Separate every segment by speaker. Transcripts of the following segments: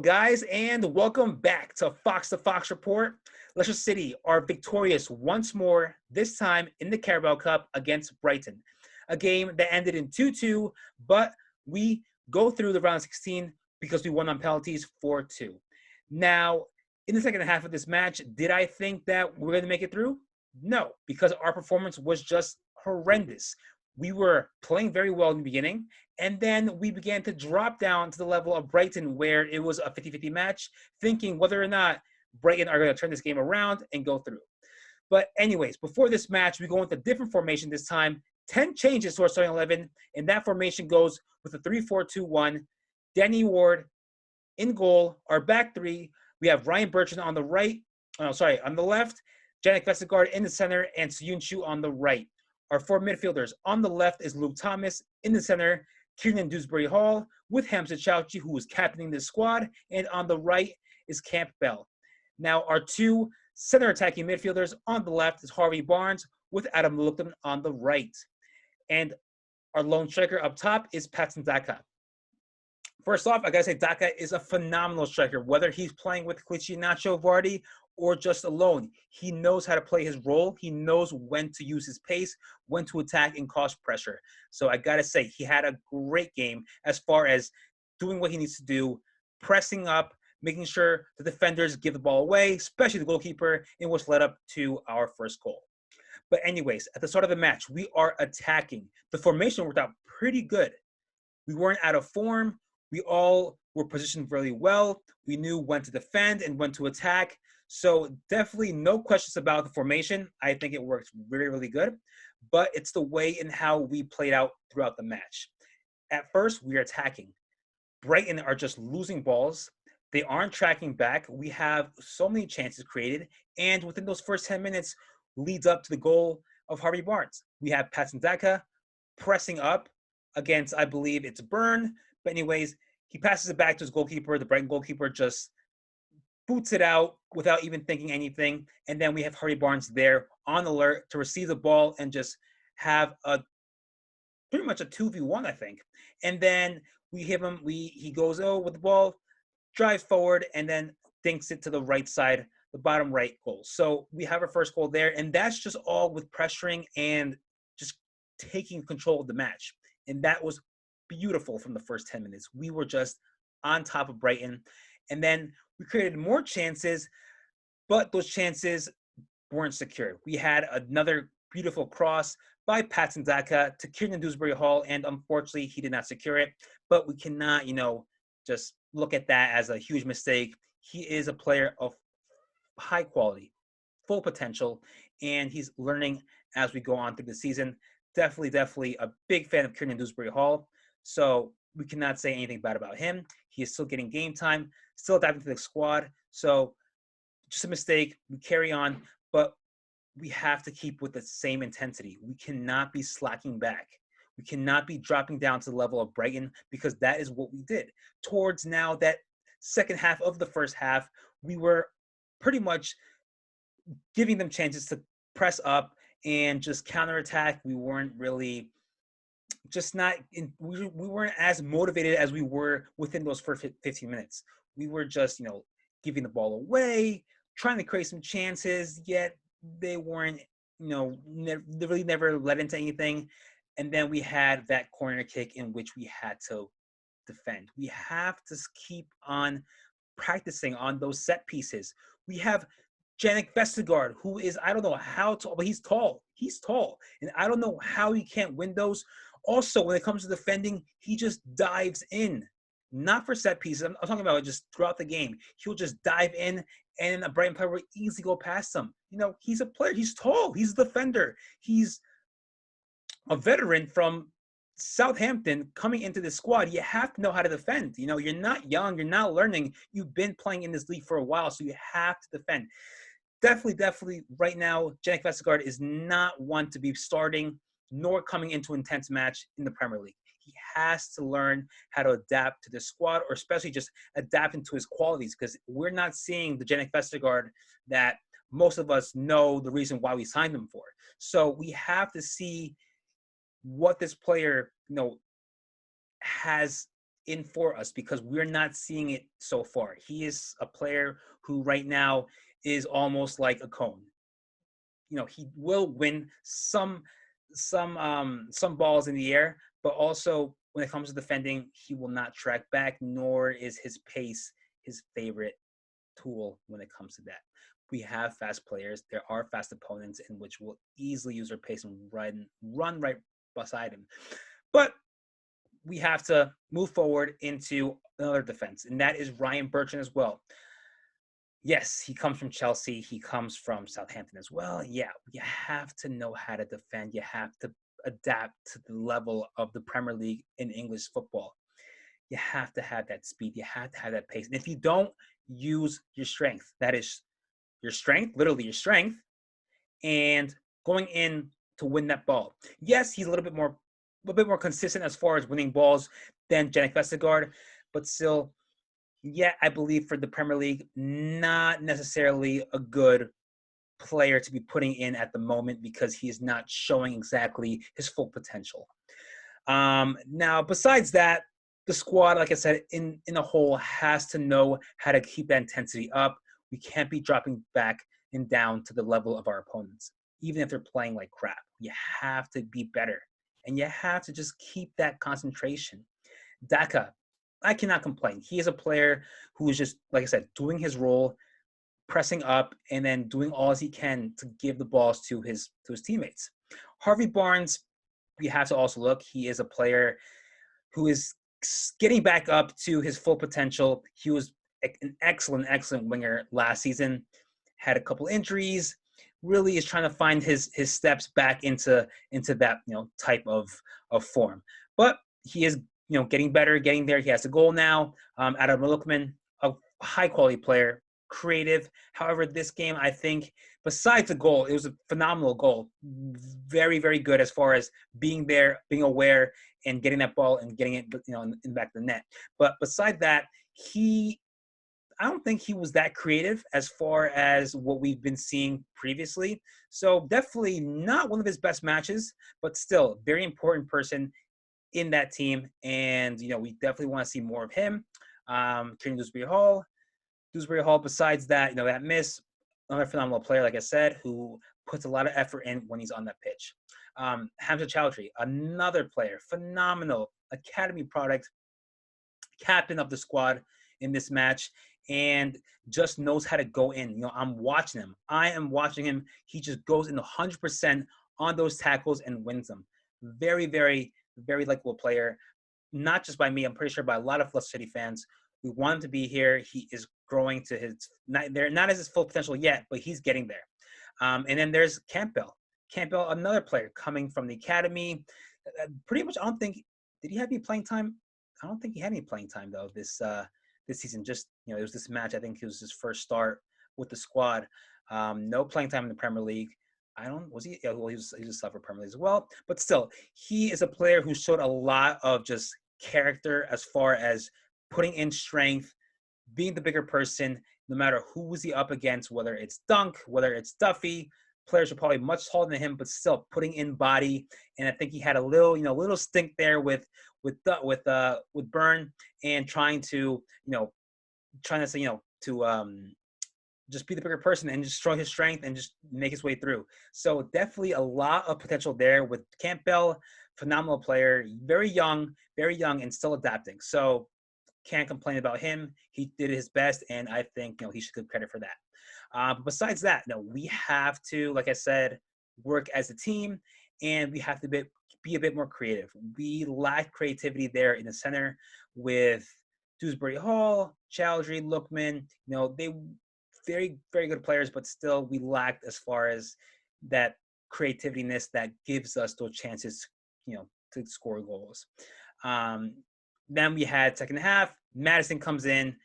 Speaker 1: guys, and welcome back to Fox the Fox Report. Leicester City are victorious once more, this time in the Carabao Cup against Brighton. A game that ended in 2-2, but we go through the round of 16 because we won on penalties 4-2. Now, in the second half of this match, did I think that we're going to make it through? No, because our performance was just horrendous. We were playing very well in the beginning, and then we began to drop down to the level of Brighton, where it was a 50-50 match, thinking whether or not Brighton are going to turn this game around and go through. But anyways, before this match, we go into a different formation this time. 10 changes to our starting 11, and that formation goes with a 3-4-2-1. Danny Ward in goal. Our back three, we have Ryan Bertrand on the on the left, Jannik Vestergaard in the center, and Soyun Chu on the right. Our four midfielders on the left is Luke Thomas. In the center, Kieran Dewsbury-Hall with Hamza Choudhury, who is captaining the squad. And on the right is Campbell. Now, our two center attacking midfielders on the left is Harvey Barnes with Adam Lupton on the right. And our lone striker up top is Patson Daka. First off, I gotta say Daka is a phenomenal striker. Whether he's playing with Clichy, Nacho, Vardy, or just alone, he knows how to play his role. He knows when to use his pace, when to attack and cause pressure. So I gotta say, he had a great game as far as doing what he needs to do, pressing up, making sure the defenders give the ball away, especially the goalkeeper, and which led up to our first goal. But anyways, at the start of the match, we are attacking. The formation worked out pretty good. We weren't out of form. We all were positioned really well. We knew when to defend and when to attack. So definitely no questions about the formation. I think it worked really, really good. But it's the way in how we played out throughout the match. At first, we are attacking. Brighton are just losing balls. They aren't tracking back. We have so many chances created. And within those first 10 minutes leads up to the goal of Harvey Barnes. We have Patson Daka pressing up against, I believe it's Byrne. But anyways, he passes it back to his goalkeeper. The Brighton goalkeeper just boots it out without even thinking anything. And then we have Harvey Barnes there on alert to receive the ball and just have pretty much a 2v1, I think. And then we hit him. He goes with the ball, drives forward, and then dinks it to the right side, the bottom right goal. So we have our first goal there. And that's just all with pressuring and just taking control of the match. And that was beautiful from the first 10 minutes. We were just on top of Brighton. And then we created more chances, but those chances weren't secured. We had another beautiful cross by Patson Daka to Kieran Dewsbury-Hall, and unfortunately, he did not secure it. But we cannot, just look at that as a huge mistake. He is a player of high quality, full potential, and he's learning as we go on through the season. Definitely a big fan of Kieran Dewsbury-Hall. So we cannot say anything bad about him. He is still getting game time, still adapting to the squad. So just a mistake. We carry on, but we have to keep with the same intensity. We cannot be slacking back. We cannot be dropping down to the level of Brighton, because that is what we did. Towards now that second half of the first half, we were pretty much giving them chances to press up and just counterattack. We weren't really we weren't as motivated as we were within those first 15 minutes. We were just, giving the ball away, trying to create some chances, yet they weren't, they really never led into anything. And then we had that corner kick in which we had to defend. We have to keep on practicing on those set pieces. We have Jannik Vestergaard, who is, I don't know how tall, but he's tall. He's tall. And I don't know how he can't win those. Also, when it comes to defending, he just dives in. Not for set pieces. I'm talking about just throughout the game. He'll just dive in, and a Brighton player will easily go past him. He's a player. He's tall. He's a defender. He's a veteran from Southampton coming into the squad. You have to know how to defend. You're not young. You're not learning. You've been playing in this league for a while, so you have to defend. Definitely, right now, Jannik Vestergaard is not one to be starting nor coming into an intense match in the Premier League. He has to learn how to adapt to the squad, or especially just adapting to his qualities, because we're not seeing the Jannik Vestergaard that most of us know the reason why we signed him for. So we have to see what this player, has in for us because we're not seeing it so far. He is a player who right now is almost like a cone. He will win some balls in the air, but also when it comes to defending, he will not track back, nor is his pace his favorite tool when it comes to that. We have fast players. There are fast opponents in which will easily use their pace and run right beside him. But we have to move forward into another defense, and that is Ryan Bertrand as well. Yes, he comes from Chelsea. He comes from Southampton as well. Yeah, you have to know how to defend. You have to adapt to the level of the Premier League in English football. You have to have that speed. You have to have that pace. And if you don't use your strength, that is your strength, literally your strength, and going in to win that ball. Yes, he's a little bit more consistent as far as winning balls than Jannik Vestergaard, but still, yeah, I believe for the Premier League, not necessarily a good player to be putting in at the moment because he is not showing exactly his full potential. Now, besides that, the squad, like I said, in a whole has to know how to keep that intensity up. We can't be dropping back and down to the level of our opponents, even if they're playing like crap. You have to be better, and you have to just keep that concentration. Daka, I cannot complain. He is a player who is just, like I said, doing his role, pressing up, and then doing all as he can to give the balls to his teammates. Harvey Barnes, we have to also look. He is a player who is getting back up to his full potential. He was an excellent winger last season. Had a couple injuries. Really is trying to find his steps back into that type of form. But he is getting better, getting there. He has a goal now. Adam Lookman, a high quality player, creative. However, this game, I think, besides the goal, it was a phenomenal goal. Very, very good as far as being there, being aware, and getting that ball and getting it, in the back of the net. But beside that, I don't think he was that creative as far as what we've been seeing previously. So definitely not one of his best matches, but still very important person in that team. And, we definitely want to see more of him. Kieran Dewsbury Hall, besides that, that miss, another phenomenal player, like I said, who puts a lot of effort in when he's on that pitch. Hamza Choudhury, another player, phenomenal academy product, captain of the squad in this match, and just knows how to go in. I'm watching him. I am watching him. He just goes in 100% on those tackles and wins them. Very, very, very likable player. Not just by me, I'm pretty sure by a lot of Leicester City fans. We want him to be here. He is growing to his not as his full potential yet, but he's getting there. And then there's Campbell. Campbell, another player coming from the academy. Pretty much, I don't think did he have any playing time. I don't think he had any playing time though this season. Just it was this match. I think it was his first start with the squad. No playing time in the Premier League. Was he? Yeah, well, he was a sub for Premier League as well. But still, he is a player who showed a lot of just character as far as putting in strength, being the bigger person, no matter who was he up against, whether it's Dunk, whether it's Duffy. Players are probably much taller than him, but still putting in body. And I think he had a little stink there with Burn and trying to just be the bigger person and just show his strength and just make his way through. So definitely a lot of potential there with Campbell, phenomenal player, very young, and still adapting. So can't complain about him. He did his best, and I think he should get credit for that. But besides that, we have to, like I said, work as a team, and we have to be a bit more creative. We lack creativity there in the center with Dewsbury Hall, Choudhury, Lookman. They very, very good players, but still we lacked as far as that creativeness that gives us those chances, to score goals. Then we had second half. Madison comes in.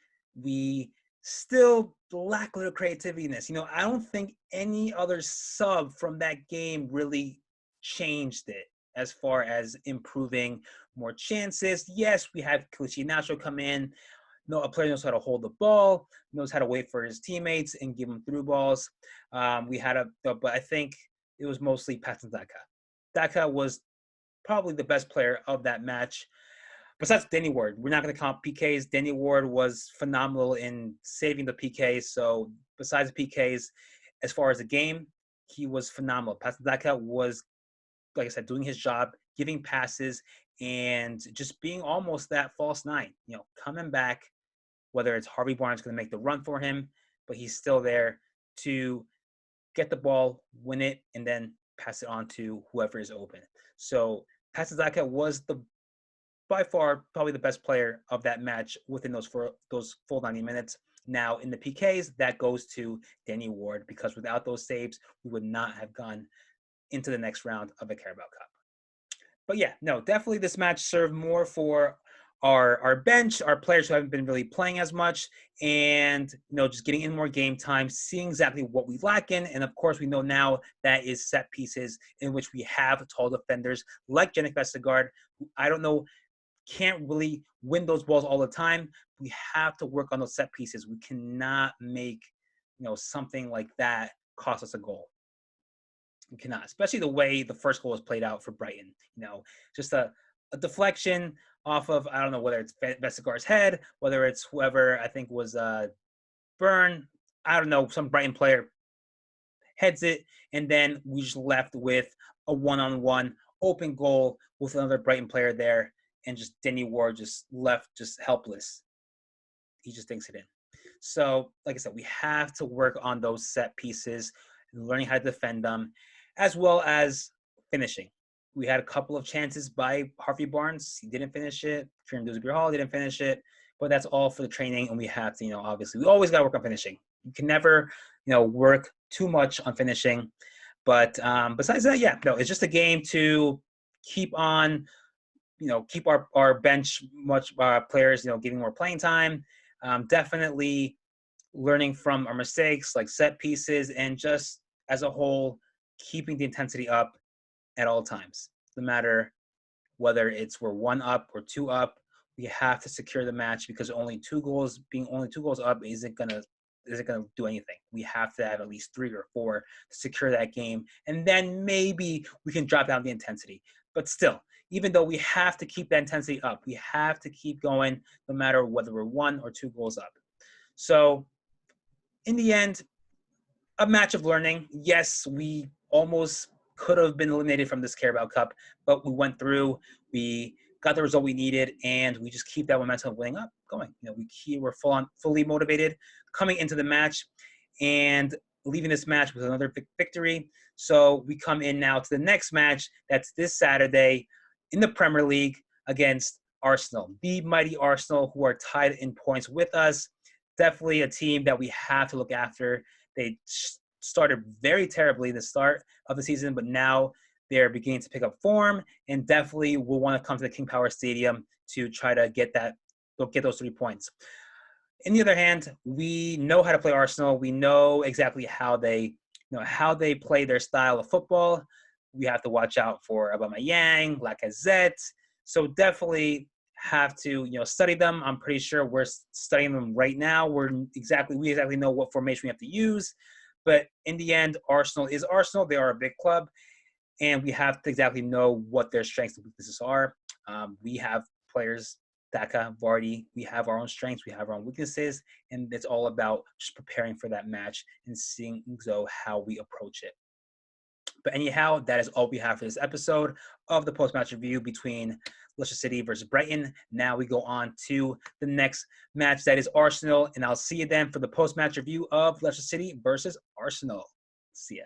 Speaker 1: We still lack a little creativeness. I don't think any other sub from that game really changed it as far as improving more chances. Yes, we have Kelechi Iheanacho come in. A player knows how to hold the ball, knows how to wait for his teammates and give them through balls. But I think it was mostly Patson Daka. Daka was probably the best player of that match. besides Danny Ward, we're not going to count PKs. Danny Ward was phenomenal in saving the PKs. So besides the PKs, as far as the game, he was phenomenal. Patson Daka was, like I said, doing his job, giving passes, and just being almost that false nine. Coming back, whether it's Harvey Barnes going to make the run for him, but he's still there to get the ball, win it, and then pass it on to whoever is open. So Patson Daka was by far probably the best player of that match within those full 90 minutes. Now in the PKs, that goes to Danny Ward, because without those saves, we would not have gone into the next round of the Carabao Cup. But yeah, no, definitely this match served more for our bench, our players who haven't been really playing as much, and just getting in more game time, seeing exactly what we lack in. And of course, we know now that is set pieces, in which we have tall defenders like Jannik Vestergaard, who I don't know, can't really win those balls all the time. We have to work on those set pieces. We cannot make something like that cost us a goal. We cannot, especially the way the first goal was played out for Brighton. Just a deflection off of, I don't know whether it's Vestergaard's head, whether it's whoever I think was Byrne, I don't know, some Brighton player heads it, and then we just left with a one-on-one open goal with another Brighton player there, and just Danny Ward just left just helpless. He just thinks it in. So, like I said, we have to work on those set pieces, learning how to defend them, as well as finishing. We had a couple of chances by Harvey Barnes. He didn't finish it. Kieran Dewsbury-Hall didn't finish it. But that's all for the training, and we have to, obviously, we always got to work on finishing. You can never, work too much on finishing. But besides that, yeah, no, it's just a game to keep on, keep our bench players, getting more playing time. Definitely learning from our mistakes, like set pieces, and just as a whole, keeping the intensity up at all times. No matter whether we're 1 up or 2 up, we have to secure the match, because being only two goals up isn't gonna do anything. We have to have at least 3 or 4 to secure that game, and then maybe we can drop down the intensity. But still, even though we have to keep that intensity up, we have to keep going no matter whether we're 1 or 2 goals up. So in the end, a match of learning. Yes, we almost could have been eliminated from this Carabao Cup, but we went through, we got the result we needed, and we just keep that momentum of winning up going. We're fully motivated coming into the match and leaving this match with another victory. So we come in now to the next match. That's this Saturday in the Premier League against Arsenal, the mighty Arsenal, who are tied in points with us. Definitely a team that we have to look after. They started very terribly the start of the season, but now they're beginning to pick up form, and definitely will want to come to the King Power Stadium to try to get those 3 points. On the other hand, we know how to play Arsenal. We know exactly how they play their style of football. We have to watch out for Aubameyang, Lacazette. So definitely have to study them. I'm pretty sure we're studying them right now. We exactly know what formation we have to use. But in the end, Arsenal is Arsenal. They are a big club, and we have to exactly know what their strengths and weaknesses are. We have players, Daka, Vardy. We have our own strengths. We have our own weaknesses, and it's all about just preparing for that match and seeing how we approach it. But anyhow, that is all we have for this episode of the post-match review between Leicester City versus Brighton. Now we go on to the next match, that is Arsenal, and I'll see you then for the post-match review of Leicester City versus Arsenal. See ya.